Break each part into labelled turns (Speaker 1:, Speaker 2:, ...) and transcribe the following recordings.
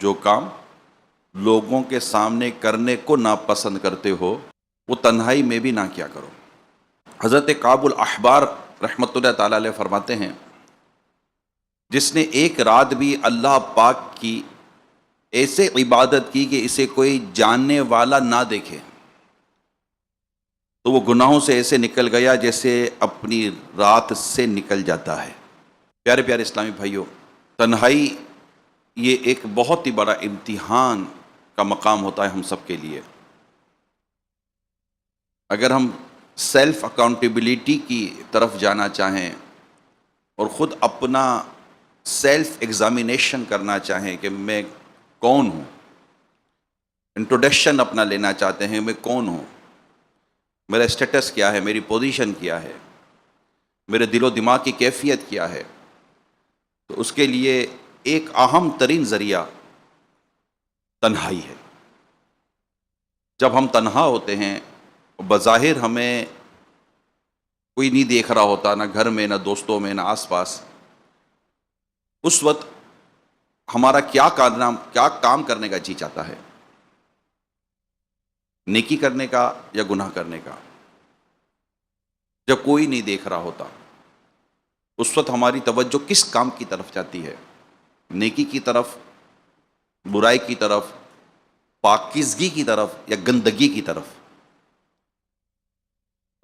Speaker 1: جو کام لوگوں کے سامنے کرنے کو ناپسند کرتے ہو وہ تنہائی میں بھی نہ کیا کرو۔ حضرت کعب الاحبار رحمۃ اللہ تعالی علیہ فرماتے ہیں، جس نے ایک رات بھی اللہ پاک کی ایسے عبادت کی کہ اسے کوئی جاننے والا نہ دیکھے تو وہ گناہوں سے ایسے نکل گیا جیسے اپنی رات سے نکل جاتا ہے۔ پیارے پیارے اسلامی بھائیوں، تنہائی یہ ایک بہت ہی بڑا امتحان کا مقام ہوتا ہے ہم سب کے لیے۔ اگر ہم سیلف اکاؤنٹیبلٹی کی طرف جانا چاہیں اور خود اپنا سیلف ایگزامینیشن کرنا چاہیں کہ میں کون ہوں، انٹروڈکشن اپنا لینا چاہتے ہیں، میں کون ہوں، میرا اسٹیٹس کیا ہے، میری پوزیشن کیا ہے، میرے دل و دماغ کی کیفیت کیا ہے، تو اس کے لیے ایک اہم ترین ذریعہ تنہائی ہے۔ جب ہم تنہا ہوتے ہیں، بظاہر ہمیں کوئی نہیں دیکھ رہا ہوتا، نہ گھر میں، نہ دوستوں میں، نہ آس پاس، اس وقت ہمارا کیا کام کرنے کا جی چاہتا ہے؟ نیکی کرنے کا یا گناہ کرنے کا؟ جب کوئی نہیں دیکھ رہا ہوتا اس وقت ہماری توجہ کس کام کی طرف جاتی ہے؟ نیکی کی طرف، برائی کی طرف، پاکیزگی کی طرف یا گندگی کی طرف؟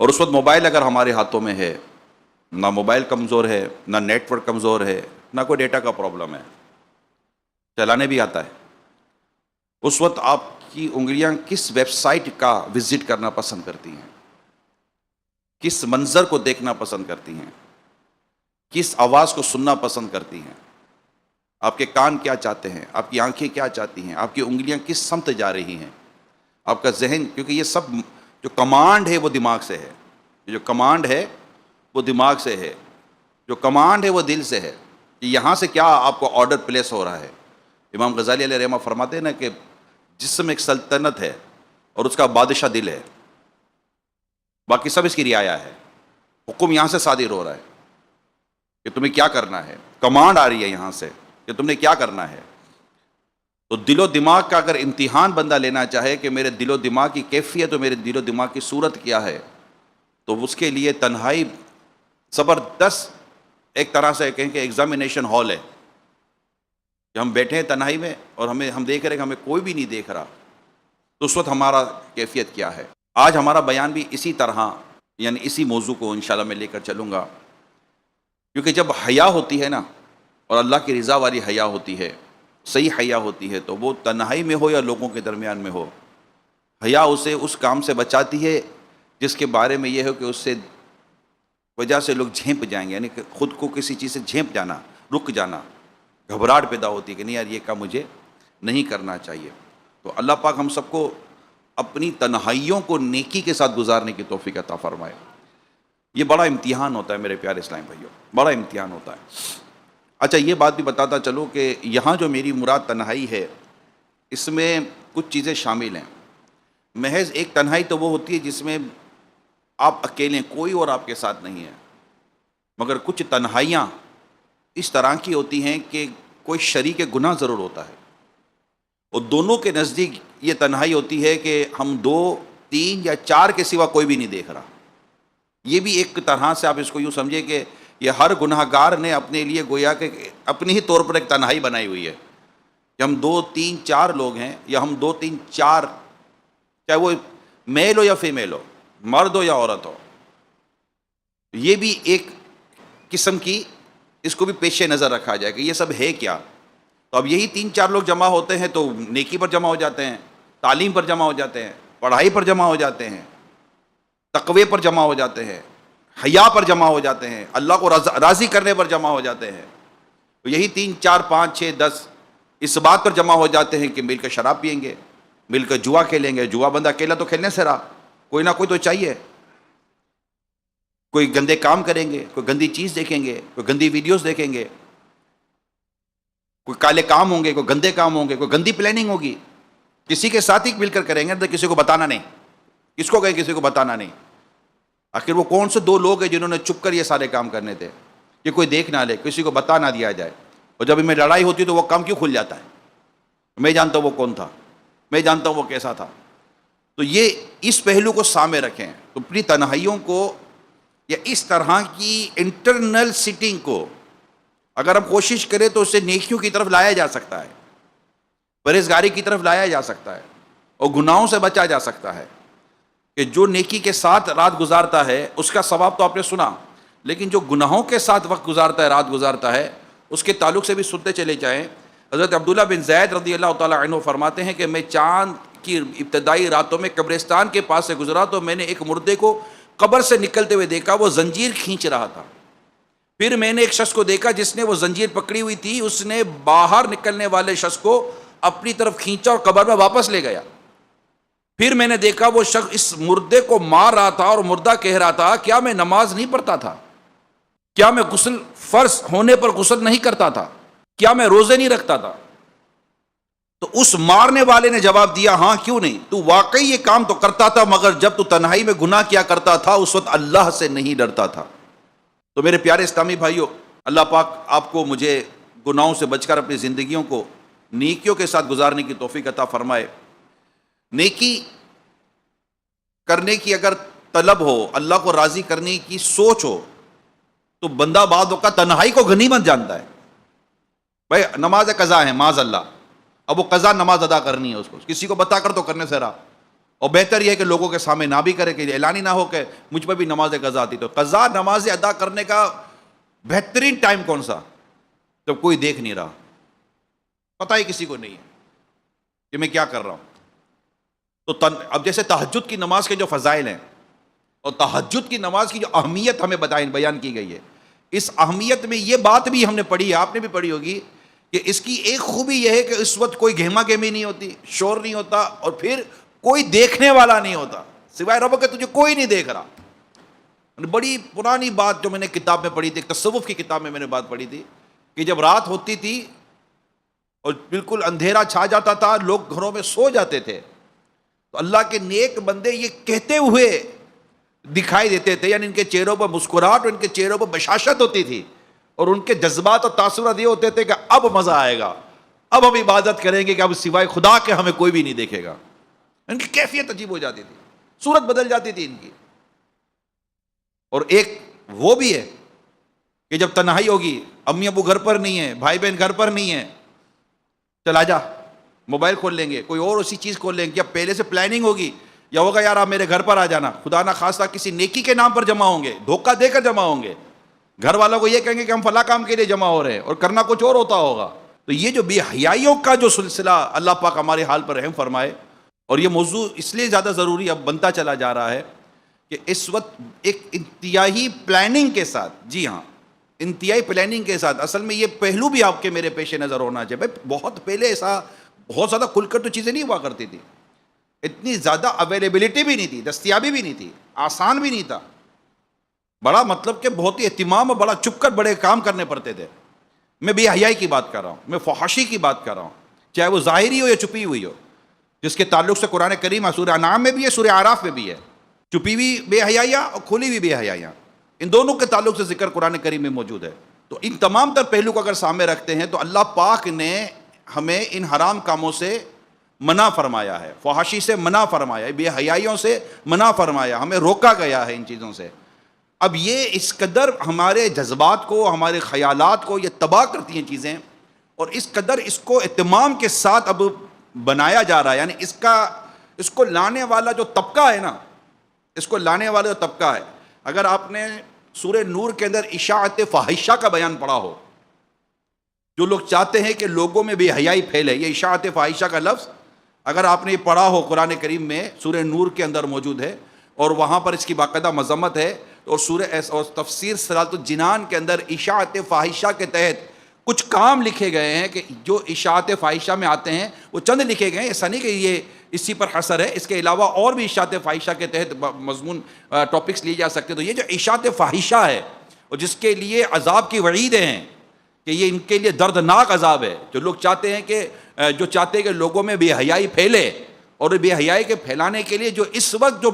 Speaker 1: اور اس وقت موبائل اگر ہمارے ہاتھوں میں ہے، نہ موبائل کمزور ہے، نہ نیٹ ورک کمزور ہے، نہ کوئی ڈیٹا کا پرابلم ہے، چلانے بھی آتا ہے، اس وقت آپ کی انگلیاں کس ویب سائٹ کا وزٹ کرنا پسند کرتی ہیں؟ کس منظر کو دیکھنا پسند کرتی ہیں؟ کس آواز کو سننا پسند کرتی ہیں؟ آپ کے کان کیا چاہتے ہیں؟ آپ کی آنکھیں کیا چاہتی ہیں؟ آپ کی انگلیاں کس سمت جا رہی ہیں؟ آپ کا ذہن، کیونکہ یہ سب جو کمانڈ ہے وہ دماغ سے ہے، جو کمانڈ ہے وہ دماغ سے ہے، جو کمانڈ ہے وہ دل سے ہے کہ یہاں سے کیا آپ کو آرڈر پلیس ہو رہا ہے۔ امام غزالی علیہ رحمہ فرماتے ہیں نا کہ جسم ایک سلطنت ہے اور اس کا بادشاہ دل ہے، باقی سب اس کی رعایا ہے۔ حکم یہاں سے صادر ہو رہا ہے کہ تمہیں کیا کرنا ہے، کمانڈ آ رہی ہے یہاں سے کہ تم نے کیا کرنا ہے۔ تو دل و دماغ کا اگر امتحان بندہ لینا چاہے کہ میرے دل و دماغ کی کیفیت اور میرے دل و دماغ کی صورت کیا ہے، تو اس کے لیے تنہائی زبردست ایک طرح سے کہیں کہ ایگزامینیشن ہال ہے کہ ہم بیٹھے ہیں تنہائی میں اور ہم دیکھ رہے ہیں کہ ہمیں کوئی بھی نہیں دیکھ رہا، تو اس وقت ہمارا کیفیت کیا ہے۔ آج ہمارا بیان بھی اسی طرح، یعنی اسی موضوع کو انشاءاللہ میں لے کر چلوں گا، کیونکہ جب حیا ہوتی ہے نا، اور اللہ کی رضا والی حیا ہوتی ہے، صحیح حیا ہوتی ہے، تو وہ تنہائی میں ہو یا لوگوں کے درمیان میں ہو، حیا اسے اس کام سے بچاتی ہے جس کے بارے میں یہ ہے کہ اس سے وجہ سے لوگ جھینپ جائیں گے، یعنی کہ خود کو کسی چیز سے جھینپ جانا، رک جانا، گھبراہٹ پیدا ہوتی ہے کہ نہیں یار یہ کام مجھے نہیں کرنا چاہیے۔ تو اللہ پاک ہم سب کو اپنی تنہائیوں کو نیکی کے ساتھ گزارنے کی توفیق عطا فرمائے۔ یہ بڑا امتحان ہوتا ہے میرے پیارے اسلامی بھائیوں، بڑا امتحان ہوتا ہے۔ اچھا، یہ بات بھی بتاتا چلو کہ یہاں جو میری مراد تنہائی ہے، اس میں کچھ چیزیں شامل ہیں۔ محض ایک تنہائی تو وہ ہوتی ہے جس میں آپ اکیلے، کوئی اور آپ کے ساتھ نہیں ہے، مگر کچھ تنہائیاں اس طرح کی ہوتی ہیں کہ کوئی شریک گناہ ضرور ہوتا ہے، اور دونوں کے نزدیک یہ تنہائی ہوتی ہے کہ ہم دو، تین یا چار کے سوا کوئی بھی نہیں دیکھ رہا۔ یہ بھی ایک طرح سے آپ اس کو یوں سمجھے کہ یہ ہر گناہ گار نے اپنے لیے گویا کہ اپنی ہی طور پر ایک تنہائی بنائی ہوئی ہے کہ ہم دو، تین، چار لوگ ہیں، یا ہم دو، تین، چار، چاہے وہ میل ہو یا فیمیل ہو، مرد ہو یا عورت ہو، یہ بھی ایک قسم کی، اس کو بھی پیش نظر رکھا جائے کہ یہ سب ہے کیا۔ تو اب یہی تین چار لوگ جمع ہوتے ہیں تو نیکی پر جمع ہو جاتے ہیں، تعلیم پر جمع ہو جاتے ہیں، پڑھائی پر جمع ہو جاتے ہیں، تقوی پر جمع ہو جاتے ہیں، حیا پر جمع ہو جاتے ہیں، اللہ کو راضی کرنے پر جمع ہو جاتے ہیں۔ تو یہی تین، چار، پانچ، چھ، 10 اس بات پر جمع ہو جاتے ہیں کہ مل کر شراب پئیں گے، مل کر جوا کھیلیں گے۔ جوا بندہ اکیلا تو کھیلنے سے رہا، کوئی نہ کوئی تو چاہیے، کوئی گندے کام کریں گے، کوئی گندی چیز دیکھیں گے، کوئی گندی ویڈیوز دیکھیں گے، کوئی کالے کام ہوں گے، کوئی گندے کام ہوں گے، کوئی گندی پلاننگ ہوگی، کسی کے ساتھ ہی مل کر کریں گے، تو کسی کو بتانا نہیں۔ کس کو کہیں کسی کو بتانا نہیں؟ آخر وہ کون سے دو لوگ ہیں جنہوں نے چپ کر یہ سارے کام کرنے تھے کہ کوئی دیکھ نہ لے، کسی کو بتا نہ دیا جائے، اور جب ان میں لڑائی ہوتی ہے تو وہ کام کیوں کھل جاتا ہے؟ میں جانتا ہوں وہ کون تھا، میں جانتا ہوں وہ کیسا تھا۔ تو یہ اس پہلو کو سامنے رکھیں، تو اپنی تنہائیوں کو یا اس طرح کی انٹرنل سیٹنگ کو اگر ہم کوشش کریں تو اسے نیکیوں کی طرف لایا جا سکتا ہے، پرہیزگاری کی طرف لایا جا سکتا ہے، اور گناہوں سے بچا جا سکتا ہے۔ کہ جو نیکی کے ساتھ رات گزارتا ہے اس کا ثواب تو آپ نے سنا، لیکن جو گناہوں کے ساتھ وقت گزارتا ہے، رات گزارتا ہے، اس کے تعلق سے بھی سنتے چلے جائیں۔ حضرت عبداللہ بن زید رضی اللہ تعالیٰ عنہ فرماتے ہیں کہ میں چاند کی ابتدائی راتوں میں قبرستان کے پاس سے گزرا تو میں نے ایک مردے کو قبر سے نکلتے ہوئے دیکھا، وہ زنجیر کھینچ رہا تھا۔ پھر میں نے ایک شخص کو دیکھا جس نے وہ زنجیر پکڑی ہوئی تھی، اس نے باہر نکلنے والے شخص کو اپنی طرف کھینچا اور قبر میں واپس لے گیا۔ پھر میں نے دیکھا وہ شخص اس مردے کو مار رہا تھا اور مردہ کہہ رہا تھا، کیا میں نماز نہیں پڑھتا تھا؟ کیا میں غسل فرض ہونے پر غسل نہیں کرتا تھا؟ کیا میں روزے نہیں رکھتا تھا؟ تو اس مارنے والے نے جواب دیا، ہاں کیوں نہیں، تو واقعی یہ کام تو کرتا تھا، مگر جب تو تنہائی میں گناہ کیا کرتا تھا اس وقت اللہ سے نہیں ڈرتا تھا۔ تو میرے پیارے اسلامی بھائیوں، اللہ پاک آپ کو مجھے گناہوں سے بچ کر اپنی زندگیوں کو نیکیوں کے ساتھ گزارنے کی توفیق عطا فرمائے۔ نیکی کرنے کی اگر طلب ہو، اللہ کو راضی کرنے کی سوچ ہو، تو بندہ بعض اوقات تنہائی کو غنیمت جانتا ہے۔ بھائی نماز قضا ہے معاذ اللہ، اب وہ قضا نماز ادا کرنی ہے، اس کو کسی کو بتا کر تو کرنے سے رہا، اور بہتر یہ ہے کہ لوگوں کے سامنے نہ بھی کرے، کہ اعلان ہی نہ ہو کہ مجھ پر بھی نماز قضا آتی۔ تو قضا نماز ادا کرنے کا بہترین ٹائم کون سا؟ جب کوئی دیکھ نہیں رہا، پتہ ہی کسی کو نہیں ہے کہ میں کیا کر رہا ہوں۔ تو اب جیسے تہجد کی نماز کے جو فضائل ہیں اور تہجد کی نماز کی جو اہمیت ہمیں بیان کی گئی ہے، اس اہمیت میں یہ بات بھی ہم نے پڑھی ہے، آپ نے بھی پڑھی ہوگی، کہ اس کی ایک خوبی یہ ہے کہ اس وقت کوئی گہما گہمی نہیں ہوتی، شور نہیں ہوتا، اور پھر کوئی دیکھنے والا نہیں ہوتا سوائے رب کے، تجھے کوئی نہیں دیکھ رہا۔ بڑی پرانی بات جو میں نے کتاب میں پڑھی تھی، ایک تصوف کی کتاب میں نے بات پڑھی تھی، کہ جب رات ہوتی تھی اور بالکل اندھیرا چھا جاتا تھا، لوگ گھروں میں سو جاتے تھے، تو اللہ کے نیک بندے یہ کہتے ہوئے دکھائی دیتے تھے، یعنی ان کے چہروں پر مسکراہٹ اور ان کے چہروں پر بشاشت ہوتی تھی، اور ان کے جذبات اور تاثرات یہ ہوتے تھے کہ اب مزہ آئے گا، اب ہم عبادت کریں گے کہ اب سوائے خدا کے ہمیں کوئی بھی نہیں دیکھے گا۔ ان کی کیفیت عجیب ہو جاتی تھی، صورت بدل جاتی تھی ان کی۔ اور ایک وہ بھی ہے کہ جب تنہائی ہوگی، امی ابو گھر پر نہیں ہیں، بھائی بہن گھر پر نہیں ہیں، چل آجا موبائل کھول لیں گے، کوئی اور اسی چیز کھول لیں گے، یا پہلے سے پلاننگ ہوگی، یا ہوگا یار آپ میرے گھر پر آ جانا، خدا نہ خواستہ کسی نیکی کے نام پر جمع ہوں گے، دھوکہ دے کر جمع ہوں گے، گھر والوں کو یہ کہیں گے کہ ہم فلاں کام کے لیے جمع ہو رہے ہیں، اور کرنا کچھ اور ہوتا ہوگا۔ تو یہ جو بے حیائیوں کا جو سلسلہ، اللہ پاک ہمارے حال پر رحم فرمائے۔ اور یہ موضوع اس لیے زیادہ ضروری اب بنتا چلا جا رہا ہے کہ اس وقت ایک انتہائی پلاننگ کے ساتھ، جی ہاں انتہائی پلاننگ کے ساتھ، اصل میں یہ پہلو بھی آپ کے میرے پیش نظر ہونا چاہیے۔ بھائی بہت پہلے ایسا بہت زیادہ کھل کر تو چیزیں نہیں ہوا کرتی تھی، اتنی زیادہ اویلیبلٹی بھی نہیں تھی، دستیابی بھی نہیں تھی، آسان بھی نہیں تھا، بڑا مطلب کہ بہت ہی اہتمام اور بڑا چپ کر بڑے کام کرنے پڑتے تھے۔ میں بے حیائی کی بات کر رہا ہوں، میں فحاشی کی بات کر رہا ہوں، چاہے وہ ظاہری ہو یا چھپی ہوئی ہو، جس کے تعلق سے قرآن کریم سورہ انعام میں بھی ہے، سورہ اعراف میں بھی ہے، چھپی ہوئی بے حیائیاں اور کھلی ہوئی بے حیائیاں، ان دونوں کے تعلق سے ذکر قرآن کریم میں موجود ہے۔ تو ان تمام تر پہلو کو اگر سامنے رکھتے ہیں تو اللہ پاک نے ہمیں ان حرام کاموں سے منع فرمایا ہے، فحاشی سے منع فرمایا ہے، بے حیائیوں سے منع فرمایا، ہمیں روکا گیا ہے ان چیزوں سے۔ اب یہ اس قدر ہمارے جذبات کو، ہمارے خیالات کو یہ تباہ کرتی ہیں چیزیں، اور اس قدر اس کو اہتمام کے ساتھ اب بنایا جا رہا ہے، یعنی اس کو لانے والا جو طبقہ ہے نا، اس کو لانے والا جو طبقہ ہے، اگر آپ نے سورہ نور کے اندر اشاعت فاحشہ کا بیان پڑھا ہو، جو لوگ چاہتے ہیں کہ لوگوں میں بے حیائی پھیلے، یہ اشاعت فاحشہ کا لفظ اگر آپ نے یہ پڑھا ہو قرآن کریم میں، سورہ نور کے اندر موجود ہے، اور وہاں پر اس کی باقاعدہ مذمت ہے، اور سورہ اور تفسیر صراط الجنان کے اندر اشاعت فاحشہ کے تحت کچھ کام لکھے گئے ہیں کہ جو اشاعت فاحشہ میں آتے ہیں وہ چند لکھے گئے ہیں، ایسا نہیں کہ یہ اسی پر حصر ہے، اس کے علاوہ اور بھی اشاعت فاحشہ کے تحت مضمون ٹاپکس لیے جا سکتے ہیں۔ تو یہ جو اشاعت فاحشہ ہے اور جس کے لیے عذاب کی وعیدیں ہیں کہ یہ ان کے لیے دردناک عذاب ہے، جو لوگ چاہتے ہیں کہ لوگوں میں بے حیائی پھیلے، اور بے حیائی کے پھیلانے کے لیے جو اس وقت جو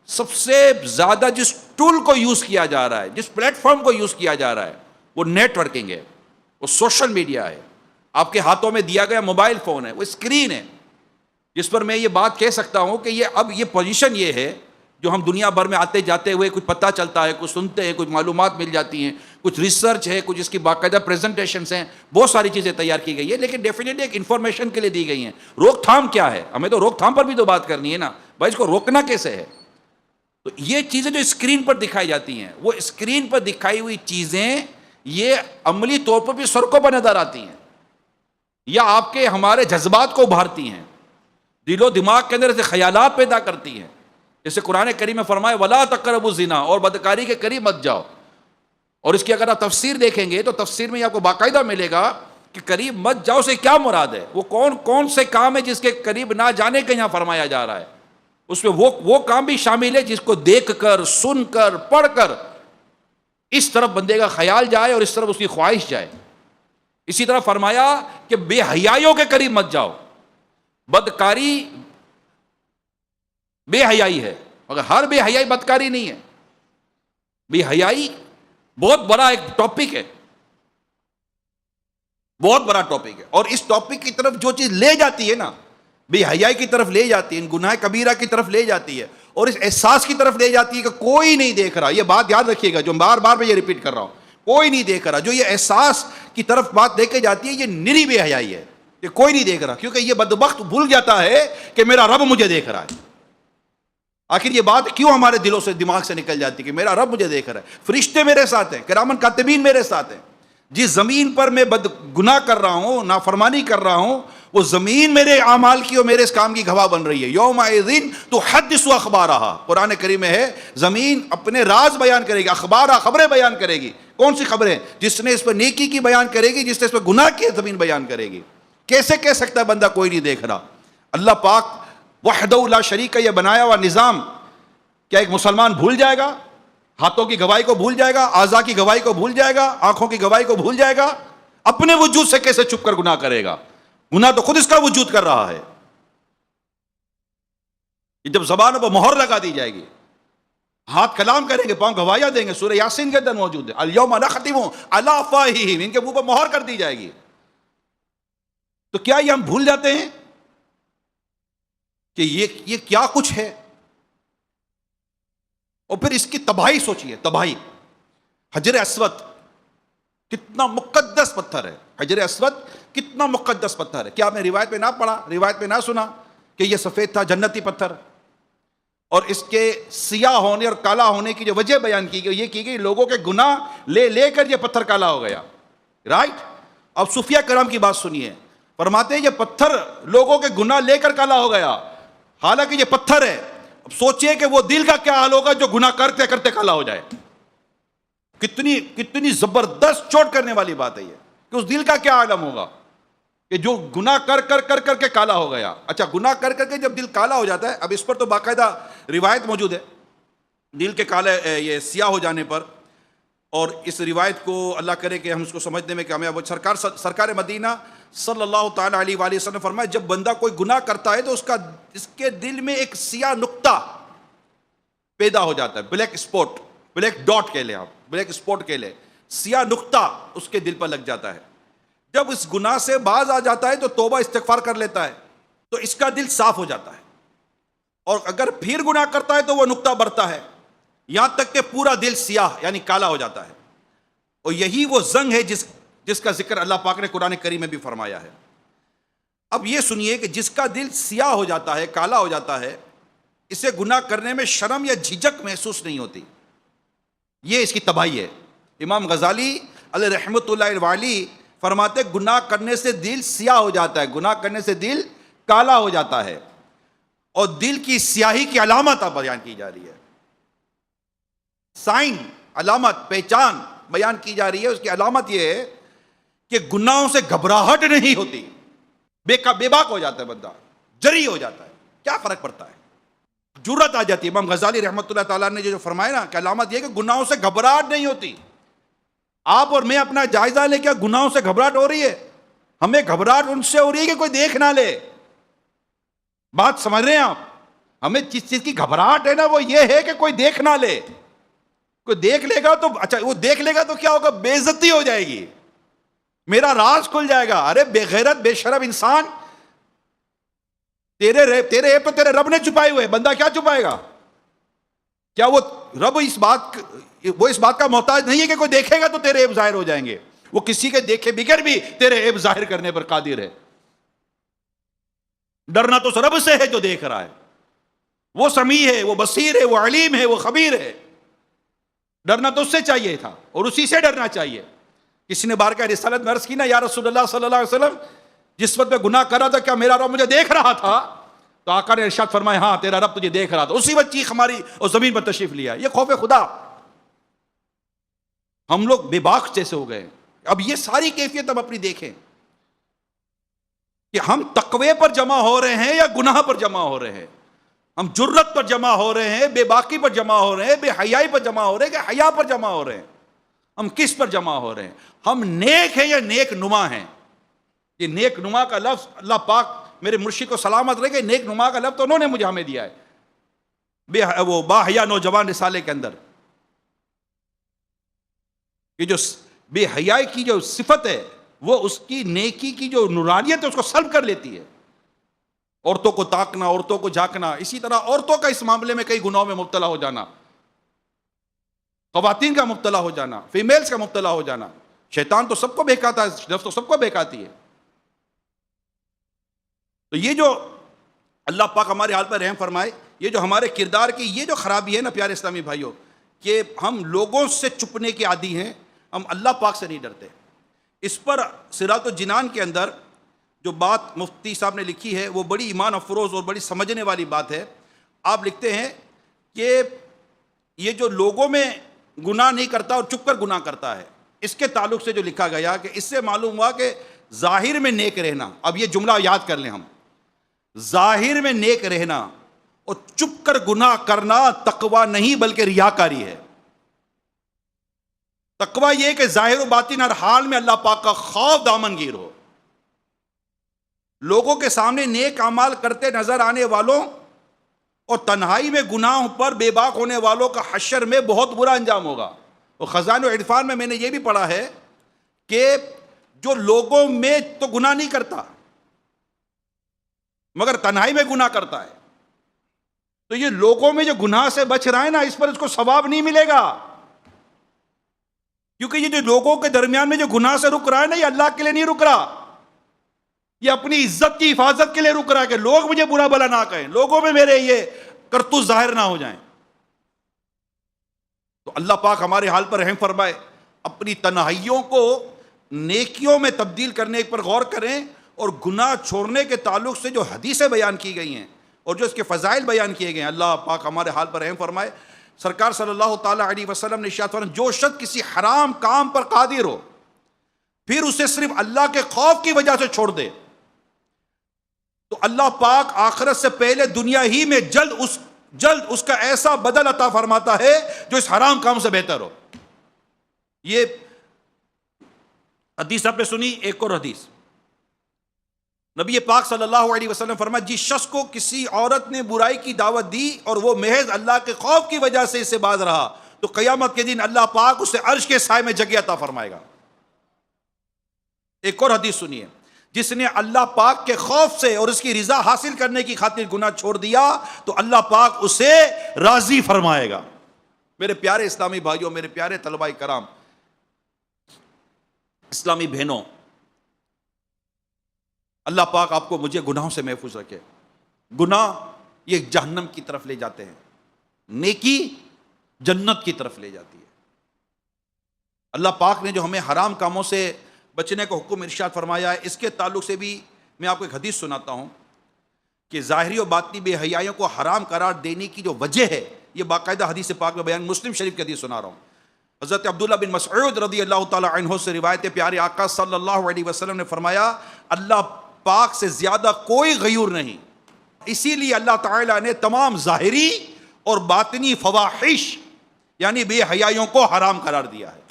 Speaker 1: سب سے زیادہ جس ٹول کو یوز کیا جا رہا ہے، جس پلیٹ فارم کو یوز کیا جا رہا ہے، وہ نیٹ ورکنگ ہے، وہ سوشل میڈیا ہے۔ آپ کے ہاتھوں میں دیا گیا موبائل فون ہے، وہ اسکرین ہے جس پر میں یہ بات کہہ سکتا ہوں کہ یہ پوزیشن یہ ہے جو ہم دنیا بھر میں آتے جاتے ہوئے کچھ پتہ چلتا ہے، کچھ سنتے ہیں، کچھ معلومات مل جاتی ہیں، کچھ ریسرچ ہے، کچھ اس کی باقاعدہ پریزنٹیشنز ہیں، بہت ساری چیزیں تیار کی گئی ہیں، لیکن ڈیفینیٹلی ایک انفارمیشن کے لیے دی گئی ہیں۔ روک تھام کیا ہے؟ ہمیں تو روک تھام پر بھی تو بات کرنی ہے نا بھائی، اس کو روکنا کیسے ہے؟ تو یہ چیزیں جو اسکرین پر دکھائی جاتی ہیں، وہ اسکرین پر دکھائی ہوئی چیزیں یہ عملی طور پر بھی سڑکوں پر نظر آتی ہیں، یا آپ کے ہمارے جذبات کو ابھارتی ہیں، دل و دماغ کے اندر سے خیالات پیدا کرتی ہیں، جیسے قرآن کریم میں فرمائے وَلَا تَقْرَبُوا الزِّنَا، اور بدکاری کے قریب مت جاؤ۔ اور اس کی اگر آپ تفسیر دیکھیں گے تو تفسیر میں آپ کو باقاعدہ ملے گا کہ قریب مت جاؤ سے کیا مراد ہے، وہ کون سے کام ہے جس کے قریب نہ جانے کا یہاں فرمایا جا رہا ہے۔ اس میں وہ کام بھی شامل ہے جس کو دیکھ کر، سن کر، پڑھ کر اس طرف بندے کا خیال جائے اور اس طرف اس کی خواہش جائے۔ اسی طرح فرمایا کہ بے حیائیوں کے قریب مت جاؤ۔ بدکاری بے حیائی ہے، مگر ہر بے حیائی بدکاری نہیں ہے۔ بے حیائی بہت بڑا ایک ٹاپک ہے، بہت بڑا ٹاپک ہے، اور اس ٹاپک کی طرف جو چیز لے جاتی ہے نا، بے حیائی کی طرف لے جاتی ہے، گناہ کبیرہ کی طرف لے جاتی ہے، اور اس احساس کی طرف لے جاتی ہے کہ کوئی نہیں دیکھ رہا۔ یہ بات یاد رکھیے گا جو بار بار میں یہ ریپیٹ کر رہا ہوں، کوئی نہیں دیکھ رہا۔ جو یہ احساس کی طرف بات لے کے جاتی ہے، یہ نری بے حیائی ہے کہ کوئی نہیں دیکھ رہا، کیونکہ یہ بدبخت بھول جاتا ہے کہ میرا رب مجھے دیکھ رہا ہے۔ آخر یہ بات کیوں ہمارے دلوں سے، دماغ سے نکل جاتی کہ میرا رب مجھے دیکھ رہا ہے، فرشتے میرے ساتھ ہیں، کرامن کاتبین میرے ساتھ ہیں۔ جس زمین پر میں گناہ کر رہا ہوں، نافرمانی کر رہا ہوں، وہ زمین میرے اعمال کی اور میرے اس کام کی گواہ بن رہی ہے۔ یومئذ تحدث اخبارہا، قرآن کریم میں ہے، زمین اپنے راز بیان کرے گی، اخبارہ خبریں بیان کرے گی۔ کون سی خبریں؟ جس نے اس پر نیکی کی بیان کرے گی، جس نے اس پر گناہ کی زمین بیان کرے گی۔ کیسے کہہ سکتا ہے بندہ کوئی نہیں دیکھ رہا؟ اللہ پاک وحدہ لا شریک کا یہ بنایا ہوا نظام کیا ایک مسلمان بھول جائے گا؟ ہاتھوں کی گواہی کو بھول جائے گا، اعضاء کی گواہی کو بھول جائے گا، آنکھوں کی گواہی کو بھول جائے گا؟ اپنے وجود سے کیسے چھپ کر گناہ کرے گا؟ گناہ تو خود اس کا وجود کر رہا ہے۔ جب زبانوں پر مہر لگا دی جائے گی، ہاتھ کلام کریں گے، پاؤں گواہیاں دیں گے، سورہ یاسین کے اندر موجود ہے، الیوم نختم علی افواہہم، ان کے منہ پر مہر کر دی جائے گی۔ تو کیا یہ ہم بھول جاتے ہیں کہ یہ کیا کچھ ہے؟ اور پھر اس کی تباہی سوچیے، تباہی۔ حجر اسود کتنا مقدس پتھر ہے، حجر اسود کتنا مقدس پتھر ہے۔ کیا آپ نے روایت میں نہ پڑھا، روایت میں نہ سنا کہ یہ سفید تھا، جنتی پتھر، اور اس کے سیاہ ہونے اور کالا ہونے کی جو وجہ بیان کی گئی، یہ کی گئی لوگوں کے گناہ لے لے کر یہ پتھر کالا ہو گیا، رائٹ؟ اب صوفیہ کرام کی بات سنیے، فرماتے ہیں یہ پتھر لوگوں کے گناہ لے کر کالا ہو گیا، حالانکہ یہ پتھر ہے۔ اب سوچئے کہ وہ دل کا کیا حال ہوگا جو گناہ کرتے کرتے کالا ہو جائے۔ کتنی زبردست چوٹ کرنے والی بات ہے یہ، کہ اس دل کا کیا عالم ہوگا کہ جو گناہ کر کے کالا ہو گیا۔ اچھا، گناہ کر کے جب دل کالا ہو جاتا ہے، اب اس پر تو باقاعدہ روایت موجود ہے دل کے کالے یہ سیاہ ہو جانے پر، اور اس روایت کو اللہ کرے کہ ہم اس کو سمجھنے میں کامیاب ہو۔ سرکار مدینہ صلی اللہ تعالیٰ علیہ وآلہ وسلم نے فرمایا، جب بندہ کوئی گناہ کرتا ہے تو اس کے دل میں ایک سیاہ نقطہ پیدا ہو جاتا ہے، بلیک اسپاٹ، بلیک ڈاٹ کہہ لیں آپ، بلیک اسپاٹ کہہ لیں، سیاہ نقطہ اس کے دل پر لگ جاتا ہے۔ جب اس گناہ سے باز آ جاتا ہے تو توبہ استغفار کر لیتا ہے تو اس کا دل صاف ہو جاتا ہے، اور اگر پھر گناہ کرتا ہے تو وہ نقطہ بڑھتا ہے یہاں تک کہ پورا دل سیاہ یعنی کالا ہو جاتا ہے۔ اور یہی وہ زنگ ہے جس کا ذکر اللہ پاک نے قرآن کریم میں بھی فرمایا ہے۔ اب یہ سنیے کہ جس کا دل سیاہ ہو جاتا ہے، کالا ہو جاتا ہے، اسے گناہ کرنے میں شرم یا جھجک محسوس نہیں ہوتی، یہ اس کی تباہی ہے۔ امام غزالی علیہ رحمۃ اللہ علیہ فرماتے گناہ کرنے سے دل سیاہ ہو جاتا ہے، گناہ کرنے سے دل کالا ہو جاتا ہے، اور دل کی سیاہی کی علامت اب بیان کی جا رہی ہے، سائن، علامت، پہچان بیان کی جا رہی ہے۔ اس کی علامت یہ ہے کہ گناہوں سے گھبراہٹ نہیں ہوتی، بے باک ہو جاتا ہے بندہ، جری ہو جاتا ہے، کیا فرق پڑتا ہے، جرأت آ جاتی ہے۔ امام غزالی رحمۃ اللہ تعالیٰ نے جو فرمایا نا کہ علامت یہ کہ گناہوں سے گھبراہٹ نہیں ہوتی۔ آپ اور میں اپنا جائزہ لیں، کیا گناہوں سے گھبراہٹ ہو رہی ہے؟ ہمیں گھبراہٹ ان سے ہو رہی ہے کہ کوئی دیکھ نہ لے۔ بات سمجھ رہے ہیں آپ؟ ہمیں جس چیز کی گھبراہٹ ہے نا وہ یہ ہے کہ کوئی دیکھ نہ لے۔ کوئی دیکھ لے گا تو اچھا، وہ دیکھ لے گا تو کیا ہوگا؟ بے عزتی ہو جائے گی، میرا راز کھل جائے گا. ارے بے غیرت بے شرم انسان, تیرے عیب تو تیرے رب نے چھپائے ہوئے, بندہ کیا چھپائے گا؟ کیا وہ رب اس بات کا محتاج نہیں ہے کہ کوئی دیکھے گا تو تیرے عیب ظاہر ہو جائیں گے؟ وہ کسی کے دیکھے بغیر بھی تیرے عیب ظاہر کرنے پر قادر ہے. ڈرنا تو اس رب سے ہے جو دیکھ رہا ہے. وہ سمیع ہے, وہ بصیر ہے, وہ علیم ہے, وہ خبیر ہے. ڈرنا تو اس سے چاہیے تھا اور اسی سے ڈرنا چاہیے. کسی نے بارگاہ رسالت میں عرض کی نا, یا رسول اللہ صلی اللہ علیہ وسلم, جس وقت میں گناہ کر رہا تھا کیا میرا رب مجھے دیکھ رہا تھا؟ تو آقا نے ارشاد فرمایا, ہاں تیرا رب تجھے دیکھ رہا تھا. اسی وقت چیخ ہماری اور زمین پر تشریف لیا. یہ خوف خدا. ہم لوگ بے باک جیسے ہو گئے. اب یہ ساری کیفیت اب اپنی دیکھیں کہ ہم تقوی پر جمع ہو رہے ہیں یا گناہ پر جمع ہو رہے ہیں. ہم جرت پر جمع ہو رہے ہیں, بے باکی پر جمع ہو رہے ہیں, بے حیائی پر جمع ہو رہے ہیں کہ حیا پر جمع ہو رہے ہیں؟ ہم کس پر جمع ہو رہے ہیں؟ ہم نیک ہیں یا نیک نما ہیں؟ یہ نیک نما کا لفظ اللہ پاک میرے مرشد کو سلامت رہے کہ نیک نما کا لفظ تو انہوں نے مجھے ہمیں دیا ہے. وہ با حیا نوجوان رسالے کے اندر یہ جو بے حیائی کی جو صفت ہے وہ اس کی نیکی کی جو نورانیت ہے اس کو سلب کر لیتی ہے. عورتوں کو تاکنا, عورتوں کو جھانکنا, اسی طرح عورتوں کا اس معاملے میں کئی گناہوں میں مبتلا ہو جانا, خواتین کا مبتلا ہو جانا, فیمیلز کا مبتلا ہو جانا. شیطان تو سب کو بہکاتا ہے, نفس تو سب کو بہکاتی ہے. تو یہ جو اللہ پاک ہمارے حال پر رحم فرمائے, یہ جو ہمارے کردار کی یہ جو خرابی ہے نا پیارے اسلامی بھائیوں, کہ ہم لوگوں سے چھپنے کے عادی ہیں, ہم اللہ پاک سے نہیں ڈرتے. اس پر صراط الجنان کے اندر جو بات مفتی صاحب نے لکھی ہے وہ بڑی ایمان افروز اور بڑی سمجھنے والی بات ہے. آپ لکھتے ہیں کہ یہ جو لوگوں میں گناہ نہیں کرتا اور چپ کر گناہ کرتا ہے, اس کے تعلق سے جو لکھا گیا کہ اس سے معلوم ہوا کہ ظاہر میں نیک رہنا, اب یہ جملہ یاد کر لیں ہم, ظاہر میں نیک رہنا اور چپ کر گناہ کرنا تقوی نہیں بلکہ ریاکاری ہے. تقوی یہ کہ ظاہر و باطن ہر حال میں اللہ پاک کا خوف دامن گیر ہو. لوگوں کے سامنے نیک اعمال کرتے نظر آنے والوں اور تنہائی میں گناہوں پر بے باک ہونے والوں کا حشر میں بہت برا انجام ہوگا. اور خزائن و عرفان میں نے یہ بھی پڑھا ہے کہ جو لوگوں میں تو گناہ نہیں کرتا مگر تنہائی میں گناہ کرتا ہے, تو یہ لوگوں میں جو گناہ سے بچ رہا ہے نا, اس پر اس کو ثواب نہیں ملے گا. کیونکہ یہ جو لوگوں کے درمیان میں جو گناہ سے رک رہا ہے نا, یہ اللہ کے لیے نہیں رک رہا, یہ اپنی عزت کی حفاظت کے لیے رک رہا ہے کہ لوگ مجھے برا بھلا نہ کہیں, لوگوں میں میرے یہ کرتوت ظاہر نہ ہو جائیں. تو اللہ پاک ہمارے حال پر رحم فرمائے, اپنی تنہائیوں کو نیکیوں میں تبدیل کرنے پر غور کریں, اور گناہ چھوڑنے کے تعلق سے جو حدیثیں بیان کی گئی ہیں اور جو اس کے فضائل بیان کیے گئے ہیں, اللہ پاک ہمارے حال پر رحم فرمائے. سرکار صلی اللہ تعالیٰ علیہ وسلم نے ارشاد فرمایا, جو شخص کسی حرام کام پر قادر ہو پھر اسے صرف اللہ کے خوف کی وجہ سے چھوڑ دے, تو اللہ پاک آخرت سے پہلے دنیا ہی میں جلد اس کا ایسا بدل عطا فرماتا ہے جو اس حرام کام سے بہتر ہو. یہ حدیث آپ نے سنی. ایک اور حدیث نبی پاک صلی اللہ علیہ وسلم فرمایا, جس شخص کو کسی عورت نے برائی کی دعوت دی اور وہ محض اللہ کے خوف کی وجہ سے اس سے باز رہا, تو قیامت کے دن اللہ پاک اسے عرش کے سائے میں جگہ عطا فرمائے گا. ایک اور حدیث سنیے, جس نے اللہ پاک کے خوف سے اور اس کی رضا حاصل کرنے کی خاطر گناہ چھوڑ دیا تو اللہ پاک اسے راضی فرمائے گا. میرے پیارے اسلامی بھائیوں, میرے پیارے طلباء کرام, اسلامی بہنوں, اللہ پاک آپ کو مجھے گناہوں سے محفوظ رکھے. گناہ یہ جہنم کی طرف لے جاتے ہیں, نیکی جنت کی طرف لے جاتی ہے. اللہ پاک نے جو ہمیں حرام کاموں سے بچنے کو حکم ارشاد فرمایا ہے, اس کے تعلق سے بھی میں آپ کو ایک حدیث سناتا ہوں کہ ظاہری و باطنی بے حیائیوں کو حرام قرار دینے کی جو وجہ ہے, یہ باقاعدہ حدیث پاک میں بیان, مسلم شریف کی حدیث سنا رہا ہوں. حضرت عبداللہ بن مسعود رضی اللہ تعالی عنہ سے روایت ہے, پیارے آقا صلی اللہ علیہ وسلم نے فرمایا, اللہ پاک سے زیادہ کوئی غیور نہیں, اسی لیے اللہ تعالیٰ نے تمام ظاہری اور باطنی فواحش یعنی بے حیائیوں کو حرام قرار دیا ہے.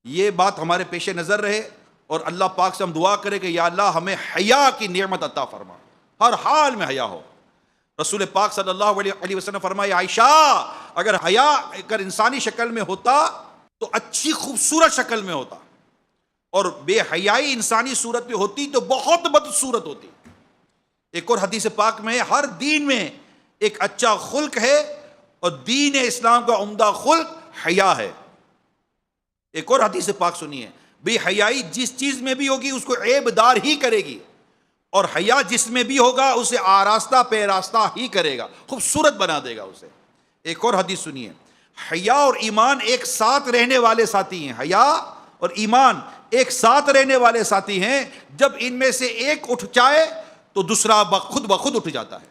Speaker 1: یہ بات ہمارے پیش نظر رہے اور اللہ پاک سے ہم دعا کریں کہ یا اللہ ہمیں حیا کی نعمت عطا فرما, ہر حال میں حیا ہو. رسول پاک صلی اللہ علیہ وسلم فرمایا, عائشہ اگر حیا اگر انسانی شکل میں ہوتا تو اچھی خوبصورت شکل میں ہوتا, اور بے حیائی انسانی صورت میں ہوتی تو بہت بد صورت ہوتی. ایک اور حدیث پاک میں ہر دین میں ایک اچھا خلق ہے اور دین اسلام کا عمدہ خلق حیا ہے. ایک اور حدیث پاک سنیے, بے حیائی جس چیز میں بھی ہوگی اس کو عیب دار ہی کرے گی, اور حیا جس میں بھی ہوگا اسے آراستہ پیراستہ ہی کرے گا, خوبصورت بنا دے گا اسے. ایک اور حدیث سنیے, حیا اور ایمان ایک ساتھ رہنے والے ساتھی ہیں. حیا اور ایمان ایک ساتھ رہنے والے ساتھی ہیں, جب ان میں سے ایک اٹھ جائے تو دوسرا خود بخود اٹھ جاتا ہے.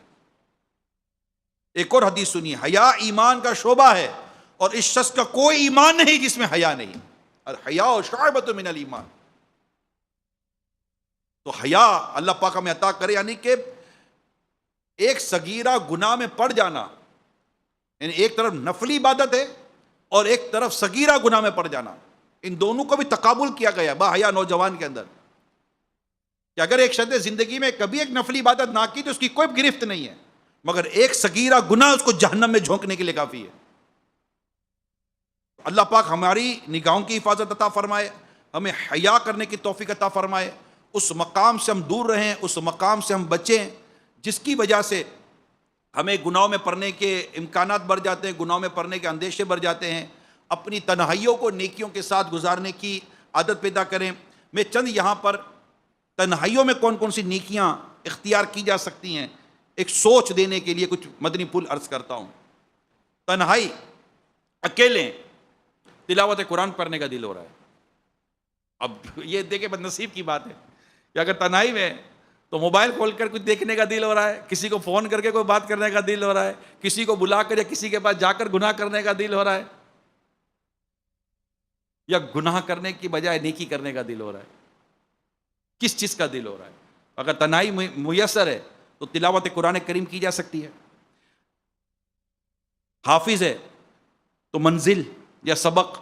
Speaker 1: ایک اور حدیث سنیے, حیا ایمان کا شعبہ ہے اور اس شخص کا کوئی ایمان نہیں جس میں حیا نہیں. الحیاء شعبۃ من الایمان. تو حیا اللہ پاک ہمیں عطا کرے, یعنی کہ ایک صغیرہ گناہ میں پڑ جانا, یعنی ایک طرف نفلی عبادت ہے اور ایک طرف صغیرہ گناہ میں پڑ جانا, ان دونوں کو بھی تقابل کیا گیا با حیا نوجوان کے اندر, کہ اگر ایک شخص زندگی میں کبھی ایک نفلی عبادت نہ کی تو اس کی کوئی گرفت نہیں ہے, مگر ایک صغیرہ گناہ اس کو جہنم میں جھونکنے کے لیے کافی ہے. اللہ پاک ہماری نگاہوں کی حفاظت عطا فرمائے, ہمیں حیا کرنے کی توفیق عطا فرمائے, اس مقام سے ہم دور رہیں, اس مقام سے ہم بچیں جس کی وجہ سے ہمیں گناہوں میں پڑنے کے امکانات بڑھ جاتے ہیں, گناہوں میں پڑنے کے اندیشے بڑھ جاتے ہیں. اپنی تنہائیوں کو نیکیوں کے ساتھ گزارنے کی عادت پیدا کریں. میں چند یہاں پر تنہائیوں میں کون کون سی نیکیاں اختیار کی جا سکتی ہیں ایک سوچ دینے کے لیے کچھ مدنی پھول عرض کرتا ہوں. تنہائی, اکیلے تلاوت قرآن پڑھنے کا دل ہو رہا ہے. اب یہ دیکھیں بد نصیب کی بات ہے کہ اگر تنہائی میں تو موبائل کھول کر کچھ دیکھنے کا دل ہو رہا ہے, کسی کو فون کر کے کوئی بات کرنے کا دل ہو رہا ہے, کسی کو بلا کر یا کسی کے پاس جا کر گناہ کرنے کا دل ہو رہا ہے, یا گناہ کرنے کی بجائے نیکی کرنے کا دل ہو رہا ہے. کس چیز کا دل ہو رہا ہے؟ اگر تنہائی میسر ہے تو تلاوت قرآن کریم کی جا سکتی ہے. حافظ ہے تو منزل یا سبق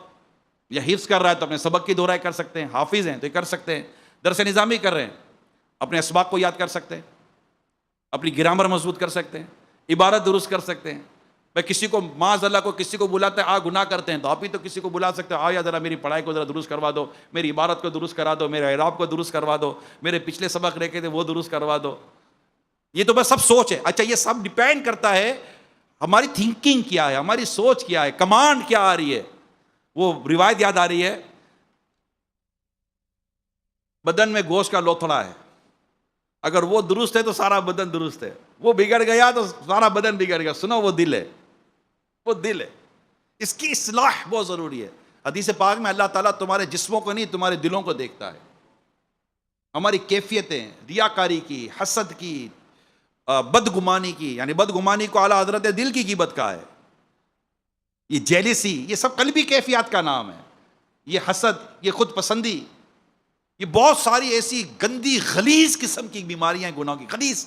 Speaker 1: یا حفظ کر رہا ہے تو اپنے سبق کی دہرائی کر سکتے ہیں. حافظ ہیں تو یہ کر سکتے ہیں. درس نظامی کر رہے ہیں, اپنے اسباق کو یاد کر سکتے ہیں, اپنی گرامر مضبوط کر سکتے ہیں, عبارت درست کر سکتے ہیں. بھائی کسی کو معاذ اللہ کو کسی کو بلاتا ہے, گناہ کرتے ہیں, تو آپ ہی تو کسی کو بلا سکتے ہیں, یا ذرا میری پڑھائی کو ذرا درست کروا دو, میری عبارت کو درست کرا دو, میرے اعراب کو درست کروا دو, میرے پچھلے سبق رکھے تھے وہ درست کروا دو. یہ تو بس سب سوچ ہے. اچھا, یہ سب ڈیپینڈ کرتا ہے ہماری تھنکنگ کیا ہے, ہماری سوچ کیا ہے, کمانڈ کیا آ رہی ہے. وہ روایت یاد آ رہی ہے, بدن میں گوشت کا لوتھڑا ہے, اگر وہ درست ہے تو سارا بدن درست ہے, وہ بگڑ گیا تو سارا بدن بگڑ گیا. سنو, وہ دل ہے, وہ دل ہے, اس کی اصلاح بہت ضروری ہے. حدیث پاک میں اللہ تعالیٰ تمہارے جسموں کو نہیں تمہارے دلوں کو دیکھتا ہے. ہماری کیفیتیں, ریاکاری کی, حسد کی, بدگمانی کی, یعنی بدگمانی کو اعلیٰ حضرت دل کی غیبت کا ہے. یہ جیلیسی, یہ سب قلبی کیفیات کا نام ہے. یہ حسد, یہ خود پسندی, یہ بہت ساری ایسی گندی غلیظ قسم کی بیماریاں ہیں, گناہ کی غلیظ.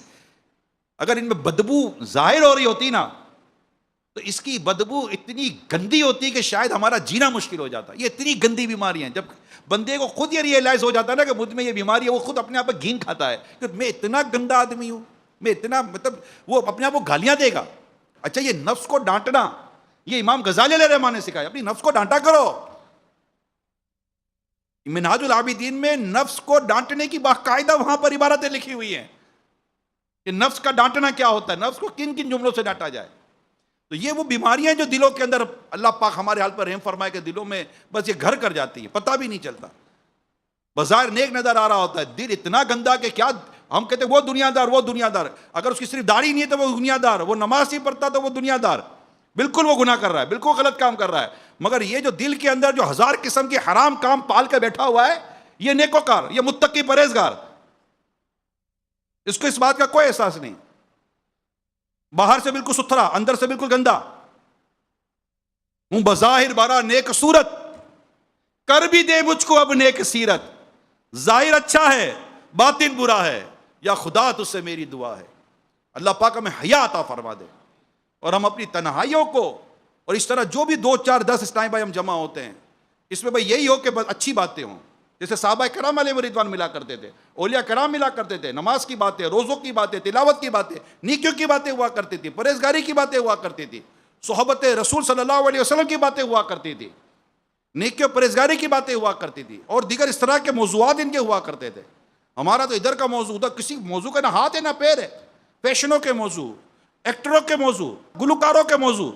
Speaker 1: اگر ان میں بدبو ظاہر ہو رہی ہوتی نا تو اس کی بدبو اتنی گندی ہوتی کہ شاید ہمارا جینا مشکل ہو جاتا. یہ اتنی گندی بیماریاں ہیں. جب بندے کو خود یہ ریئلائز ہو جاتا ہے نا کہ مجھ میں یہ بیماری ہے, وہ خود اپنے آپ پہ گھین کھاتا ہے کہ میں اتنا گندا آدمی ہوں, میں اتنا, مطلب وہ اپنے آپ کو گالیاں دے گا. اچھا, یہ نفس کو ڈانٹنا, یہ امام غزالی علیہ الرحمٰن نے سکھایا. اپنی نفس کو ڈانٹا کرو. منہاج العابدین میں نفس کو ڈانٹنے کی باقاعدہ وہاں پر عبارتیں لکھی ہوئی ہیں کہ نفس کا ڈانٹنا کیا ہوتا ہے, نفس کو کن کن جملوں سے ڈانٹا جائے. تو یہ وہ بیماریاں جو دلوں کے اندر, اللہ پاک ہمارے حال پر رحم فرمائے کہ دلوں میں بس یہ گھر کر جاتی ہے, پتہ بھی نہیں چلتا. بظاہر نیک نظر آ رہا ہوتا ہے, دل اتنا گندا کہ کیا ہم کہتے ہیں وہ دنیا دار, وہ دنیا دار. اگر اس کی صرف داڑھی نہیں ہے تو وہ دنیا دار, وہ نماز نہیں پڑھتا تو وہ دنیا دار. بالکل وہ گناہ کر رہا ہے, بالکل غلط کام کر رہا ہے. مگر یہ جو دل کے اندر جو ہزار قسم کے حرام کام پال کے بیٹھا ہوا ہے, یہ نیکوکار, یہ متقی پرہیزگار, اس کو اس بات کا کوئی احساس نہیں. باہر سے بالکل ستھرا, اندر سے بالکل گندا. ہوں بظاہر بارا نیک صورت, کر بھی دے مجھ کو اب نیک سیرت. ظاہر اچھا ہے, باطن برا ہے, یا خدا تجھ سے میری دعا ہے. اللہ پاک ہمیں حیا عطا فرما دے, اور ہم اپنی تنہائیوں کو, اور اس طرح جو بھی 2 4 10 اسلامی بھائی ہم جمع ہوتے ہیں, اس میں بھائی یہی ہو کہ بس اچھی باتیں ہوں. جیسے صحابہ کرام علیہ رضوان ملا کرتے تھے, اولیاء کرام ملا کرتے تھے, نماز کی باتیں, روزوں کی باتیں, تلاوت کی باتیں, نیکیوں کی باتیں ہوا کرتی تھی, پرہیزگاری کی باتیں ہوا کرتی تھی, صحبت رسول صلی اللہ علیہ وسلم کی باتیں ہوا کرتی تھی. نیکی اور پرہیزگاری کی باتیں ہوا کرتی تھی، اور دیگر اس طرح کے موضوعات ان کے ہوا کرتے تھے۔ ہمارا تو ادھر کا موضوع، ادھر کسی موضوع کا نہ ہاتھ ہے نہ پیر ہے، فیشنوں کے موضوع، ایکٹروں کے موضوع، گلوکاروں کے موضوع،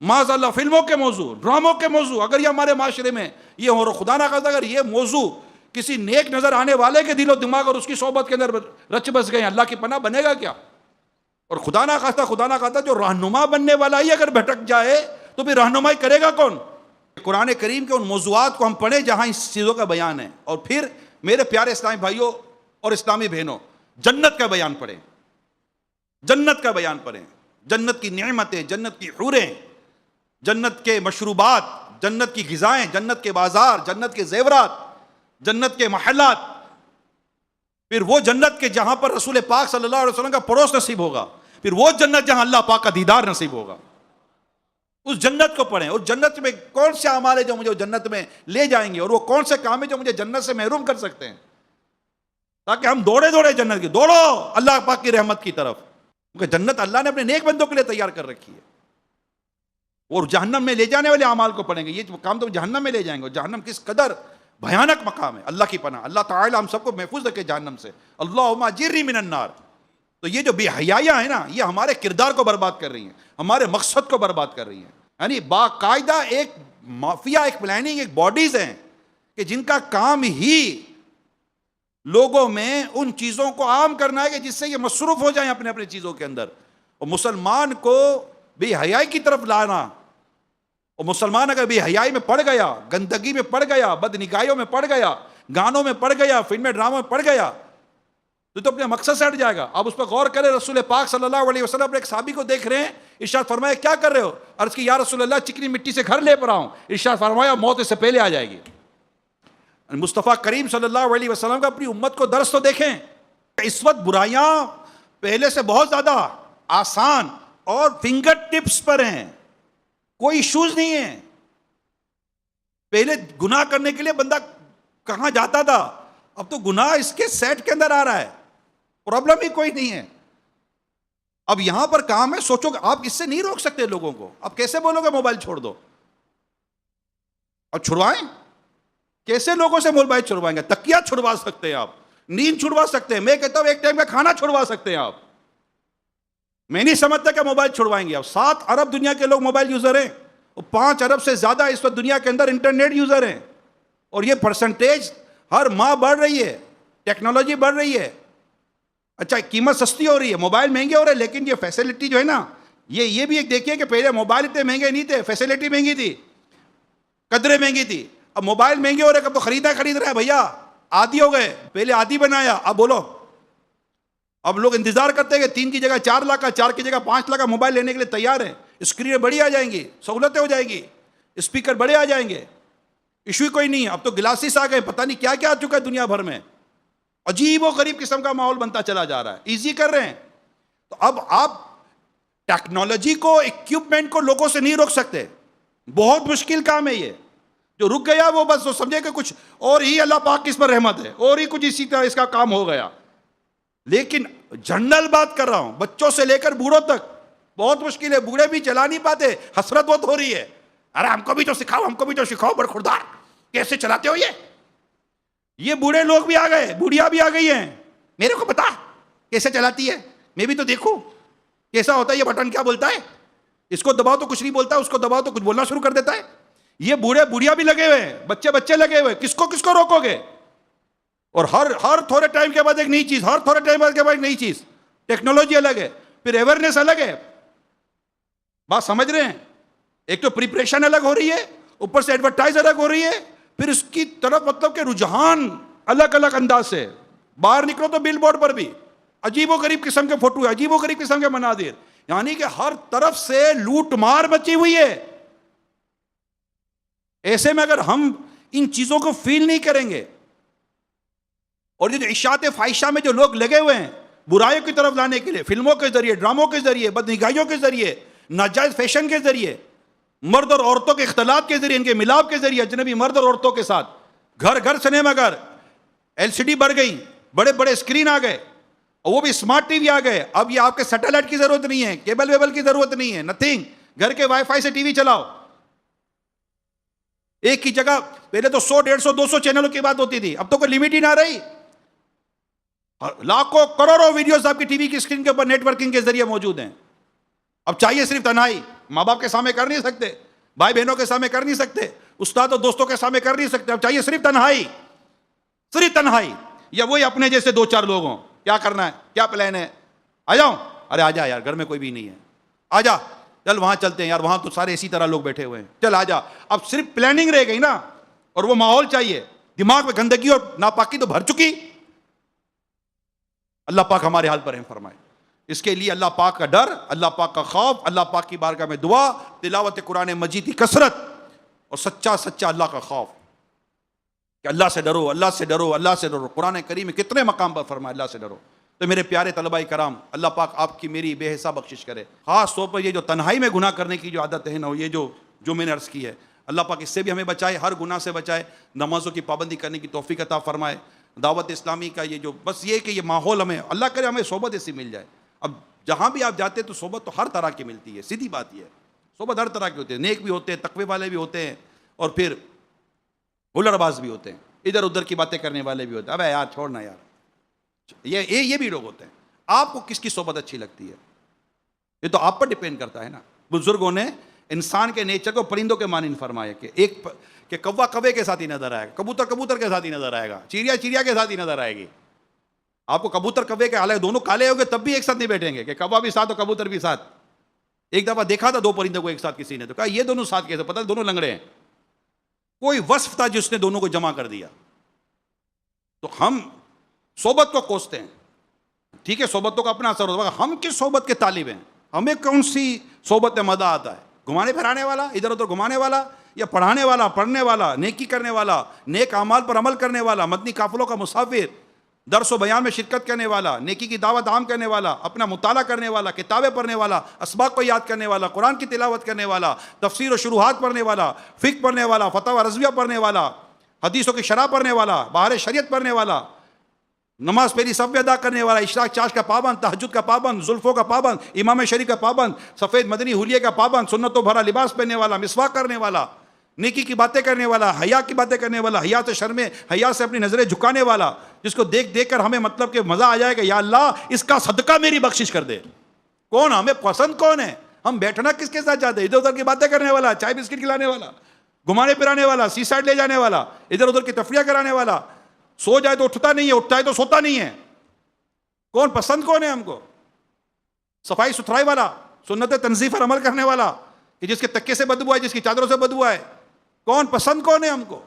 Speaker 1: معاذ اللہ فلموں کے موضوع، ڈراموں کے موضوع، اگر یہ ہمارے معاشرے میں یہ ہو، خدا نہ خواستہ اگر یہ موضوع کسی نیک نظر آنے والے کے دل و دماغ اور اس کی صحبت کے اندر رچ بس گئے، اللہ کی پناہ بنے گا کیا؟ اور خدا نہ خواستہ جو رہنما بننے والا ہی اگر بھٹک جائے تو پھر رہنمائی کرے گا کون؟ قرآن کریم کے ان موضوعات کو ہم پڑھیں جہاں اس چیزوں کا بیان ہے، اور پھر میرے پیارے اسلامی بھائیوں اور اسلامی بہنوں، جنت کا بیان پڑھیں، جنت کا بیان پڑھیں، جنت کی نعمتیں، جنت کی حوریں، جنت کے مشروبات، جنت کی غذائیں، جنت کے بازار، جنت کے زیورات، جنت کے محلات، پھر وہ جنت کے جہاں پر رسول پاک صلی اللہ علیہ وسلم کا پڑوس نصیب ہوگا، پھر وہ جنت جہاں اللہ پاک کا دیدار نصیب ہوگا، اس جنت کو پڑھیں۔ اور جنت میں کون سے اعمال ہیں جو مجھے جنت میں لے جائیں گے، اور وہ کون سے کام ہیں جو مجھے جنت سے محروم کر سکتے ہیں، تاکہ ہم دوڑے جنت کی، دوڑو اللہ پاک کی رحمت کی طرف، کیونکہ جنت اللہ نے اپنے نیک بندوں کے لیے تیار کر رکھی ہے۔ اور جہنم میں لے جانے والے اعمال کو پڑھیں گے، یہ کام تو جہنم میں لے جائیں گے، اور جہنم کس قدر بھیانک مقام ہے، اللہ کی پناہ، اللہ تعالی ہم سب کو محفوظ رکھے جہنم سے، اللہم اجرنی من النار۔ تو یہ جو بے حیائیاں ہیں نا، یہ ہمارے کردار کو برباد کر رہی ہیں، ہمارے مقصد کو برباد کر رہی ہیں، یعنی باقاعدہ ایک مافیا، ایک پلاننگ، ایک باڈیز ہیں کہ جن کا کام ہی لوگوں میں ان چیزوں کو عام کرنا ہے کہ جس سے یہ مصروف ہو جائیں اپنے اپنے چیزوں کے اندر، اور مسلمان کو بے حیائی کی طرف لانا۔ اور مسلمان اگر بے حیائی میں پڑ گیا، گندگی میں پڑ گیا، بد نگاہیوں میں پڑ گیا، گانوں میں پڑ گیا، فلمیں ڈراموں میں پڑ گیا، تو اپنے مقصد سے ہٹ جائے گا۔ آپ اس پر غور کریں، رسول پاک صلی اللہ علیہ وسلم اپنے ایک صحابی کو دیکھ رہے ہیں، ارشاد فرمایا کیا کر رہے ہو؟ عرض کی یا رسول اللہ چکنی مٹی سے گھر لے پر آؤں۔ ارشاد فرمایا موت اس سے پہلے آ جائے گی۔ مصطفیٰ کریم صلی اللہ علیہ وسلم کا اپنی امت کو درس تو دیکھیں، اس وقت برائیاں پہلے سے بہت زیادہ آسان اور فنگر ٹپس پر ہیں، کوئی ایشوز نہیں ہے۔ پہلے گناہ کرنے کے لیے بندہ کہاں جاتا تھا، اب تو گناہ اس کے سیٹ کے اندر آ رہا ہے، پرابلم ہی کوئی نہیں ہے۔ اب یہاں پر کام ہے، سوچو کہ آپ اس سے نہیں روک سکتے لوگوں کو، اب کیسے بولو گے موبائل چھوڑ دو؟ اب چھڑوائیں کیسے؟ لوگوں سے موبائل چھڑوائیں گے؟ تکیہ چھڑوا سکتے ہیں آپ، نیند چھڑوا سکتے ہیں، میں کہتا ہوں ایک ٹائم کا کھانا چھڑوا سکتے ہیں آپ۔ میں نہیں سمجھتا کہ موبائل چھڑوائیں گے۔ اب 7 ارب دنیا کے لوگ موبائل یوزر ہیں، اور 5 ارب سے زیادہ اس وقت دنیا کے اندر انٹرنیٹ یوزر ہیں، اور یہ پرسنٹیج ہر ماہ بڑھ رہی ہے، ٹیکنالوجی بڑھ رہی ہے۔ اچھا قیمت سستی ہو رہی ہے، موبائل مہنگے ہو رہے ہیں، لیکن یہ فیسلٹی جو ہے نا، یہ بھی ایک دیکھیے کہ پہلے موبائل اتنے مہنگے نہیں تھے، فیسلٹی مہنگی تھی، قدریں مہنگی تھی۔ اب موبائل مہنگے ہو رہے ہیں، اب تو خرید رہے ہیں بھیا، عادی ہو گئے، پہلے عادی بنایا، اب بولو، اب لوگ انتظار کرتے ہیں کہ 3 کی جگہ 4 لاکھ کا، 4 کی جگہ 5 لاکھ کا موبائل لینے کے لیے تیار ہیں۔ اسکرینیں بڑی آ جائیں گی، سہولتیں ہو جائیں گی، اسپیکر بڑے آ جائیں گے، ایشو کوئی نہیں ہے۔ اب تو گلاسز آ گئے، پتہ نہیں کیا کیا آ چکا ہے دنیا بھر میں، عجیب و غریب قسم کا ماحول بنتا چلا جا رہا ہے، ایزی کر رہے ہیں۔ تو اب آپ ٹیکنالوجی کو، اکوپمنٹ کو لوگوں سے نہیں روک سکتے، بہت مشکل کام ہے یہ۔ جو رک گیا وہ بس سمجھے کہ کچھ اور ہی اللہ پاک کی اس پر رحمت ہے، اور ہی کچھ اسی طرح اس کا کام ہو گیا۔ لیکن جنرل بات کر رہا ہوں، بچوں سے لے کر بوڑھوں تک بہت مشکل ہے، بوڑھے بھی چلا نہیں پاتے، حسرت بہت ہو رہی ہے، ارے ہم کو بھی تو سکھاؤ، ہم کو بھی تو سکھاؤ، برخوردار کیسے چلاتے ہو یہ بوڑھے لوگ بھی آ گئے، بوڑھیا بھی آ گئی ہیں، میرے کو بتا کیسے چلاتی ہے، میں بھی تو دیکھوں کیسا ہوتا ہے، یہ بٹن کیا بولتا ہے، اس کو دباؤ تو کچھ نہیں بولتا، اس کو دباؤ تو کچھ بولنا شروع کر دیتا ہے۔ یہ بوڑھے بوڑھیا بھی لگے ہوئے ہیں، بچے لگے ہوئے، کس کو روکو گے؟ اور ہر تھوڑے ٹائم کے بعد ایک نئی چیز، ہر تھوڑے ٹائم کے بعد ایک نئی چیز، ٹیکنالوجی الگ ہے، پھر اویئرنیس الگ ہے، بات سمجھ رہے ہیں؟ ایک تو پریپریشن الگ ہو رہی ہے، اوپر سے ایڈورٹائز الگ ہو رہی ہے، پھر اس کی طرف مطلب کہ رجحان الگ الگ انداز سے، باہر نکلو تو بل بورڈ پر بھی عجیب و غریب قسم کے فوٹو، عجیب و غریب قسم کے مناظر، یعنی کہ ہر طرف سے لوٹ مار مچی ہوئی ہے۔ ایسے میں اگر ہم ان چیزوں کو فیل نہیں کریں گے، اور یہ جو اشاعت فاحشہ میں جو لوگ لگے ہوئے ہیں برائیوں کی طرف لانے کے لیے، فلموں کے ذریعے، ڈراموں کے ذریعے، بدنگاہیوں کے ذریعے، ناجائز فیشن کے ذریعے، مرد اور عورتوں کے اختلاط کے ذریعے، ان کے ملاپ کے ذریعے، اجنبی مرد اور عورتوں کے ساتھ، گھر گھر سنیما گھر، LCD بڑھ گئی، بڑے بڑے اسکرین آ گئے، اور وہ بھی اسمارٹ ٹی وی آ گئے۔ اب یہ آپ کے سیٹلائٹ کی ضرورت نہیں ہے، کیبل ویبل کی ضرورت نہیں ہے، نتھنگ، گھر کے وائی فائی سے ٹی وی چلاؤ۔ ایک کی جگہ پہلے تو 100 150 200 چینلوں کی بات ہوتی تھی، اب تو کوئی لمٹ ہی نہ رہی، لاکھوں کروڑوں ویڈیوز آپ کی ٹی وی کی اسکرین کے اوپر نیٹ ورکنگ کے ذریعے موجود ہیں۔ اب چاہیے صرف تنہائی، ماں باپ کے سامنے کر نہیں سکتے، بھائی بہنوں کے سامنے کر نہیں سکتے، استاد اور دوستوں کے سامنے کر نہیں سکتے، اب چاہیے صرف تنہائی، صرف تنہائی، یا وہی اپنے جیسے 2-4 لوگ ہوں۔ کیا کرنا ہے، کیا پلان ہے؟ آ جاؤں، ارے آ جا یار، گھر میں کوئی بھی نہیں ہے، آ جا، چل وہاں چلتے ہیں یار، وہاں تو سارے اسی طرح لوگ بیٹھے ہوئے ہیں، چل آ جا۔ اب صرف پلاننگ رہ گئی نا، اور وہ ماحول چاہیے، دماغ میں گندگی اور ناپاکی تو بھر چکی۔ اللہ پاک ہمارے حال پر رحم فرمائے۔ اس کے لیے اللہ پاک کا ڈر، اللہ پاک کا خوف، اللہ پاک کی بارگاہ میں دعا، تلاوت قرآن مجید کی کثرت، اور سچا اللہ کا خوف، کہ اللہ سے ڈرو، اللہ سے ڈرو، اللہ سے ڈرو۔ قرآن کریم میں کتنے مقام پر فرمایا اللہ سے ڈرو۔ تو میرے پیارے طلباء کرام، اللہ پاک آپ کی میری بے حساب بخشش کرے۔ خاص طور پر یہ جو تنہائی میں گناہ کرنے کی جو عادت ہے نا، یہ جو میں نے عرض کی ہے، اللہ پاک اس سے بھی ہمیں بچائے، ہر گناہ سے بچائے، نمازوں کی پابندی کرنے کی توفیق عطا فرمائے۔ دعوت اسلامی کا یہ جو بس یہ کہ یہ ماحول ہمیں، اللہ کرے ہمیں صحبت ایسی مل جائے۔ اب جہاں بھی آپ جاتے تو صحبت تو ہر طرح کی ملتی ہے، سیدھی بات یہ ہے، صحبت ہر طرح کی ہوتی ہے، نیک بھی ہوتے ہیں، تقوی والے بھی ہوتے ہیں، اور پھر ہلڑ باز بھی ہوتے ہیں، ادھر ادھر کی باتیں کرنے والے بھی ہوتے ہیں۔ ابے یار چھوڑنا یار، یہ بھی لوگ ہوتے ہیں۔ آپ کو کس کی صحبت اچھی لگتی ہے، یہ تو آپ پر ڈیپینڈ کرتا ہے نا۔ بزرگوں نے انسان کے نیچر کو پرندوں کے مانند فرمایا کہ کوا کوے کے ساتھ ہی نظر آئے گا، کبوتر کبوتر کے ساتھ ہی نظر آئے گا، چڑیا چڑیا کے ساتھ ہی نظر آئے گی۔ آپ کو کبوتر کوے کے حالانکہ دونوں کالے ہو گے تب بھی ایک ساتھ نہیں بیٹھیں گے، کہ کوا بھی ساتھ اور کبوتر بھی ساتھ۔ ایک دفعہ دیکھا تھا 2 پرندوں کو ایک ساتھ کسی نے، تو کہا یہ دونوں ساتھ کیسے، پتہ دونوں لنگڑے ہیں۔ کوئی وصف تھا جس نے دونوں کو جمع کر دیا۔ تو ہم صحبت کو کوستے ہیں، ٹھیک ہے، صحبتوں کا اپنا اثر ہوتا ہے، ہم کس صحبت کے طالب ہیں، ہمیں کون سی صحبت میں مزہ آتا ہے؟ گھمانے پھرانے والا، ادھر ادھر گھمانے والا، یا پڑھانے والا، پڑھنے والا، نیکی کرنے والا، نیک اعمال پر عمل کرنے والا، مدنی قافلوں کا مسافر، درس و بیان میں شرکت کرنے والا، نیکی کی دعوت عام کرنے والا، اپنا مطالعہ کرنے والا، کتابیں پڑھنے والا، اسباق کو یاد کرنے والا، قرآن کی تلاوت کرنے والا، تفسیر و شروحات پڑھنے والا، فقہ پڑھنے والا، فتاوی رضویہ پڑھنے والا، حدیثوں کی شرح پڑھنے والا، بہار شریعت پڑھنے والا، نماز پہلی صف میں ادا کرنے والا، اشراق چاش کا پابند، تہجد کا پابند، زلفوں کا پابند، امام شریف کا پابند، سفید مدنی حلیے کا پابند، سنتوں بھرا لباس پہننے والا، مسواک کرنے والا، نیکی کی باتیں کرنے والا، حیا کی باتیں کرنے والا، حیا سے شرمے، حیا سے اپنی نظریں جھکانے والا، جس کو دیکھ دیکھ کر ہمیں مطلب کہ مزہ آ جائے گا، یا اللہ اس کا صدقہ میری بخشش کر دے۔ کون ہمیں پسند کون ہے؟ ہم بیٹھنا کس کے ساتھ چاہتے ہیں؟ ادھر ادھر کی باتیں کرنے والا، چائے بسکٹ کھلانے والا، گھمانے پھرانے والا، سی سائڈ لے جانے والا، ادھر ادھر کی تفریح کرانے والا، سو جائے تو اٹھتا نہیں ہے، اٹھتا ہے تو سوتا نہیں ہے۔ کون پسند کون ہے ہم کو؟ صفائی ستھرائی والا، سنت تنظیف پر عمل کرنے والا، کہ جس کے تکے سے بدبو آئے، جس کی چادروں سے بدبو آئے، کون پسند کون ہے ہم کو؟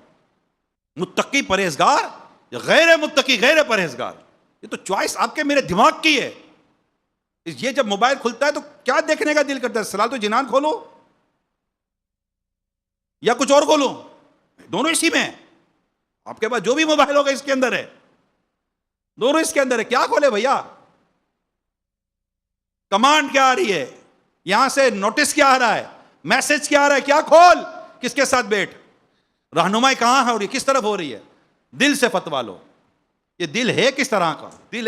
Speaker 1: متقی پرہیزگار یا غیر متقی غیر پرہیزگار؟ یہ تو چوائس آپ کے میرے دماغ کی ہے۔ یہ جب موبائل کھلتا ہے تو کیا دیکھنے کا دل کرتا ہے؟ سلال تو جنان کھولو یا کچھ اور کھولو، دونوں اسی میں ہیں۔ آپ کے پاس جو بھی موبائل ہوگا اس کے اندر ہے، دونوں اس کے اندر ہے۔ کیا کھولے بھیا؟ کمانڈ کیا آ رہی ہے یہاں سے، نوٹس کیا آ رہا ہے، میسج کیا آ رہا ہے، کیا کھول، کس کے ساتھ بیٹھ، رہنمائی کہاں ہے اور یہ کس طرف ہو رہی ہے؟ دل سے فتوا لو۔ یہ دل ہے کس طرح کا؟ دل ہے